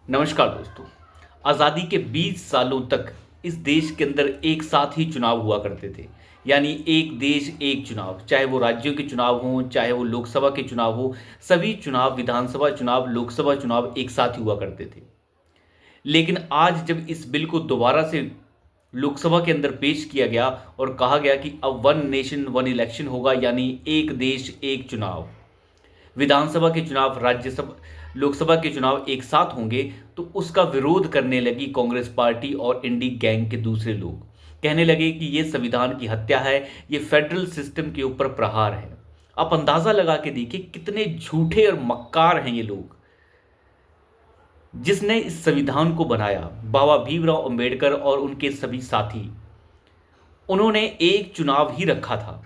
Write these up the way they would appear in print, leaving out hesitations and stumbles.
नमस्कार दोस्तों। आज़ादी के 20 सालों तक इस देश के अंदर एक साथ ही चुनाव हुआ करते थे। यानी एक देश एक चुनाव, चाहे वो राज्यों के चुनाव हों, चाहे वो लोकसभा के चुनाव हो, सभी चुनाव, विधानसभा चुनाव, लोकसभा चुनाव एक साथ ही हुआ करते थे। लेकिन आज जब इस बिल को दोबारा से लोकसभा के अंदर पेश किया गया और कहा गया कि अब वन नेशन वन इलेक्शन होगा, यानी एक देश एक चुनाव, विधानसभा के चुनाव, राज्यसभा, लोकसभा के चुनाव एक साथ होंगे, तो उसका विरोध करने लगी कांग्रेस पार्टी और इंडी गैंग के दूसरे लोग। कहने लगे कि ये संविधान की हत्या है, ये फेडरल सिस्टम के ऊपर प्रहार है। आप अंदाजा लगा के देखिए कितने झूठे और मक्कार हैं ये लोग। जिसने इस संविधान को बनाया, बाबा भीमराव अंबेडकर और उनके सभी साथी, उन्होंने एक चुनाव ही रखा था।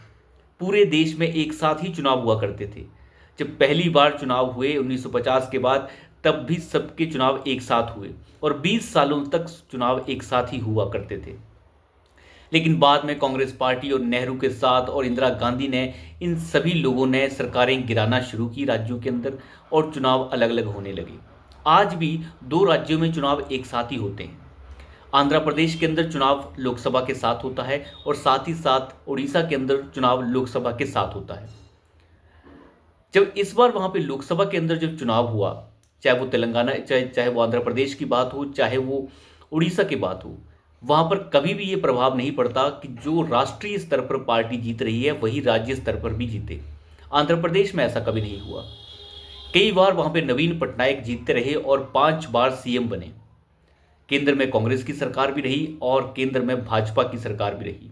पूरे देश में एक साथ ही चुनाव हुआ करते थे। जब पहली बार चुनाव हुए 1950 के बाद, तब भी सबके चुनाव एक साथ हुए और 20 सालों तक चुनाव एक साथ ही हुआ करते थे। लेकिन बाद में कांग्रेस पार्टी और नेहरू के साथ और इंदिरा गांधी ने, इन सभी लोगों ने सरकारें गिराना शुरू की राज्यों के अंदर और चुनाव अलग अलग होने लगे। आज भी दो राज्यों में चुनाव एक साथ ही होते हैं। आंध्र प्रदेश के अंदर चुनाव लोकसभा के साथ होता है और साथ ही साथ उड़ीसा के अंदर चुनाव लोकसभा के साथ होता है। जब इस बार वहां पे लोकसभा के अंदर जब चुनाव हुआ, चाहे वो तेलंगाना, चाहे वो आंध्र प्रदेश की बात हो, चाहे वो उड़ीसा की बात हो, वहां पर कभी भी ये प्रभाव नहीं पड़ता कि जो राष्ट्रीय स्तर पर पार्टी जीत रही है वही राज्य स्तर पर भी जीते। आंध्र प्रदेश में ऐसा कभी नहीं हुआ। कई बार वहां पे नवीन पटनायक जीतते रहे और 5 बार सीएम बने। केंद्र में कांग्रेस की सरकार भी रही और केंद्र में भाजपा की सरकार भी रही।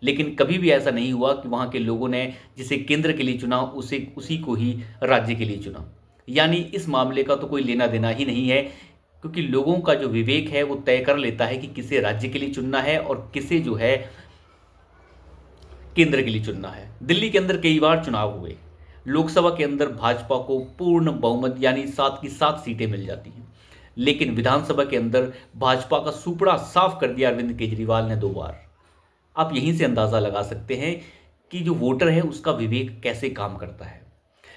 लेकिन कभी भी ऐसा नहीं हुआ कि वहां के लोगों ने जिसे केंद्र के लिए चुना उसे उसी को ही राज्य के लिए चुना। यानी इस मामले का तो कोई लेना देना ही नहीं है, क्योंकि लोगों का जो विवेक है वो तय कर लेता है कि किसे राज्य के लिए चुनना है और किसे जो है केंद्र के लिए चुनना है। दिल्ली के अंदर कई बार चुनाव हुए। लोकसभा के अंदर भाजपा को पूर्ण बहुमत यानी 7 की 7 सीटें मिल जाती हैं। लेकिन विधानसभा के अंदर भाजपा का सुपड़ा साफ कर दिया अरविंद केजरीवाल ने 2 बार। आप यहीं से अंदाज़ा लगा सकते हैं कि जो वोटर है उसका विवेक कैसे काम करता है।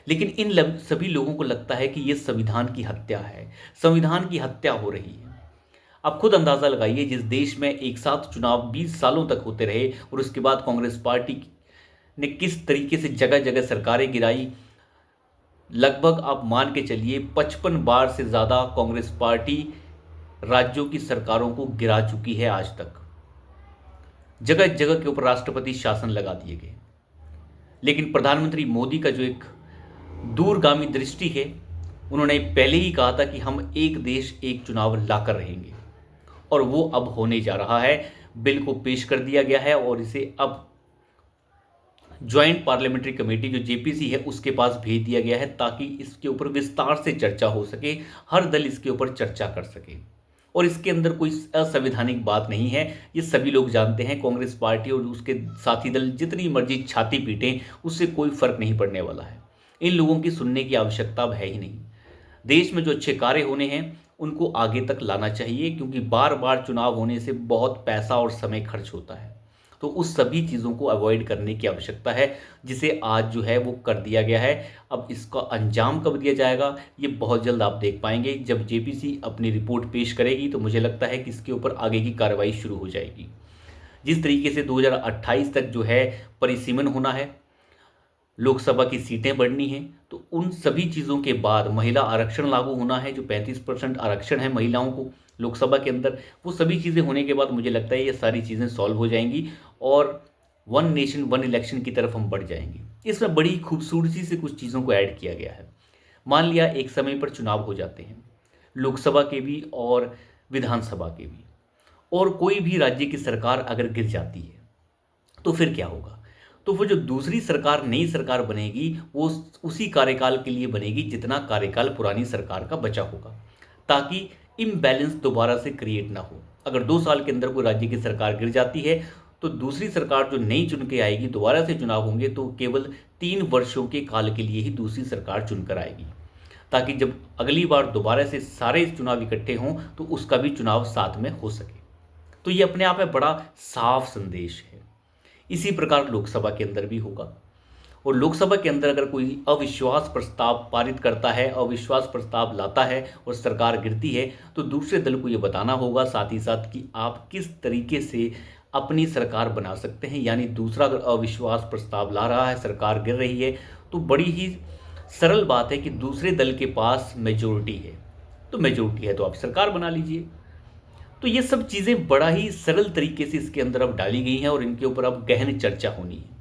लेकिन इन सभी लोगों को लगता है कि ये संविधान की हत्या है, संविधान की हत्या हो रही है। आप खुद अंदाज़ा लगाइए, जिस देश में एक साथ चुनाव 20 सालों तक होते रहे और उसके बाद कांग्रेस पार्टी ने किस तरीके से जगह जगह सरकारें गिराई। लगभग आप मान के चलिए 55 बार से ज़्यादा कांग्रेस पार्टी राज्यों की सरकारों को गिरा चुकी है आज तक। जगह जगह के ऊपर राष्ट्रपति शासन लगा दिए गए। लेकिन प्रधानमंत्री मोदी का जो एक दूरगामी दृष्टि है, उन्होंने पहले ही कहा था कि हम एक देश एक चुनाव लाकर रहेंगे और वो अब होने जा रहा है। बिल को पेश कर दिया गया है और इसे अब ज्वाइंट पार्लियामेंट्री कमेटी जो जेपीसी है उसके पास भेज दिया गया है, ताकि इसके ऊपर विस्तार से चर्चा हो सके, हर दल इसके ऊपर चर्चा कर सके। और इसके अंदर कोई असंवैधानिक बात नहीं है, ये सभी लोग जानते हैं। कांग्रेस पार्टी और उसके साथी दल जितनी मर्जी छाती पीटें, उससे कोई फर्क नहीं पड़ने वाला है। इन लोगों की सुनने की आवश्यकता अब है ही नहीं। देश में जो अच्छे कार्य होने हैं उनको आगे तक लाना चाहिए, क्योंकि बार बार चुनाव होने से बहुत पैसा और समय खर्च होता है। तो उस सभी चीज़ों को अवॉइड करने की आवश्यकता है, जिसे आज जो है वो कर दिया गया है। अब इसका अंजाम कब दिया जाएगा ये बहुत जल्द आप देख पाएंगे। जब जेपीसी अपनी रिपोर्ट पेश करेगी तो मुझे लगता है कि इसके ऊपर आगे की कार्रवाई शुरू हो जाएगी। जिस तरीके से 2028 तक जो है परिसीमन होना है, लोकसभा की सीटें बढ़नी हैं, तो उन सभी चीज़ों के बाद महिला आरक्षण लागू होना है। जो 35% आरक्षण है महिलाओं को लोकसभा के अंदर, वो सभी चीज़ें होने के बाद मुझे लगता है ये सारी चीज़ें सॉल्व हो जाएंगी और वन नेशन वन इलेक्शन की तरफ हम बढ़ जाएंगे। इसमें बड़ी खूबसूरती से कुछ चीज़ों को ऐड किया गया है। मान लिया एक समय पर चुनाव हो जाते हैं, लोकसभा के भी और विधानसभा के भी, और कोई भी राज्य की सरकार अगर गिर जाती है तो फिर क्या होगा? तो वो जो दूसरी सरकार, नई सरकार बनेगी, वो उसी कार्यकाल के लिए बनेगी जितना कार्यकाल पुरानी सरकार का बचा होगा, ताकि इम्बैलेंस दोबारा से क्रिएट ना हो। अगर 2 साल के अंदर कोई राज्य की सरकार गिर जाती है तो दूसरी सरकार जो नई चुन के आएगी, दोबारा से चुनाव होंगे तो केवल 3 वर्षों के काल के लिए ही दूसरी सरकार चुनकर आएगी, ताकि जब अगली बार दोबारा से सारे चुनाव इकट्ठे हों तो उसका भी चुनाव साथ में हो सके। तो ये अपने आप में बड़ा साफ संदेश है। इसी प्रकार लोकसभा के अंदर भी होगा। और लोकसभा के अंदर अगर कोई अविश्वास प्रस्ताव पारित करता है, अविश्वास प्रस्ताव लाता है और सरकार गिरती है, तो दूसरे दल को ये बताना होगा साथ ही साथ कि आप किस तरीके से अपनी सरकार बना सकते हैं। यानी दूसरा अगर अविश्वास प्रस्ताव ला रहा है, सरकार गिर रही है, तो बड़ी ही सरल बात है कि दूसरे दल के पास मेजोरिटी है, तो मेजोरिटी है तो आप सरकार बना लीजिए। तो ये सब चीज़ें बड़ा ही सरल तरीके से इसके अंदर अब डाली गई हैं और इनके ऊपर अब गहन चर्चा होनी है।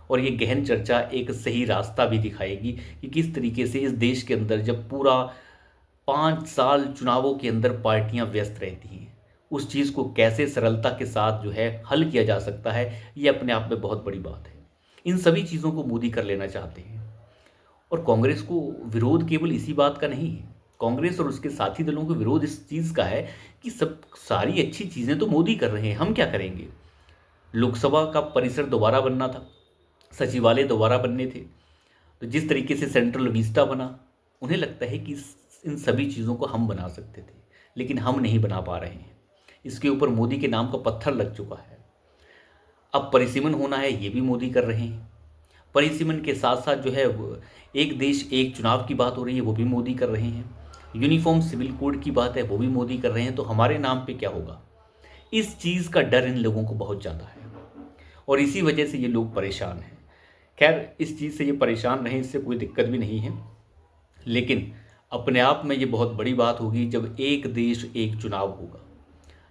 और ये गहन चर्चा एक सही रास्ता भी दिखाएगी कि किस तरीके से इस देश के अंदर जब पूरा 5 साल चुनावों के अंदर पार्टियां व्यस्त रहती हैं, उस चीज़ को कैसे सरलता के साथ जो है हल किया जा सकता है, ये अपने आप में बहुत बड़ी बात है। इन सभी चीज़ों को मोदी कर लेना चाहते हैं और कांग्रेस को विरोध केवल इसी बात का नहीं है। कांग्रेस और उसके साथी दलों को विरोध इस चीज़ का है कि सब सारी अच्छी चीज़ें तो मोदी कर रहे हैं, हम क्या करेंगे। लोकसभा का परिसर दोबारा बनना था, सचिवालय दोबारा बनने थे, तो जिस तरीके से सेंट्रल विस्टा बना, उन्हें लगता है कि इन सभी चीज़ों को हम बना सकते थे, लेकिन हम नहीं बना पा रहे हैं। इसके ऊपर मोदी के नाम का पत्थर लग चुका है। अब परिसीमन होना है, ये भी मोदी कर रहे हैं। परिसीमन के साथ साथ जो है एक देश एक चुनाव की बात हो रही है, वो भी मोदी कर रहे हैं। यूनिफॉर्म सिविल कोड की बात है, वो भी मोदी कर रहे हैं। तो हमारे नाम पे क्या होगा, इस चीज़ का डर इन लोगों को बहुत ज़्यादा है और इसी वजह से ये लोग परेशान हैं। खैर, इस चीज़ से ये परेशान रहें, इससे कोई दिक्कत भी नहीं है, लेकिन अपने आप में ये बहुत बड़ी बात होगी जब एक देश एक चुनाव होगा।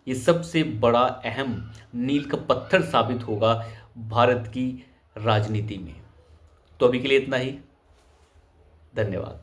ये सबसे बड़ा अहम मील का पत्थर साबित होगा भारत की राजनीति में। तो अभी के लिए इतना ही। धन्यवाद।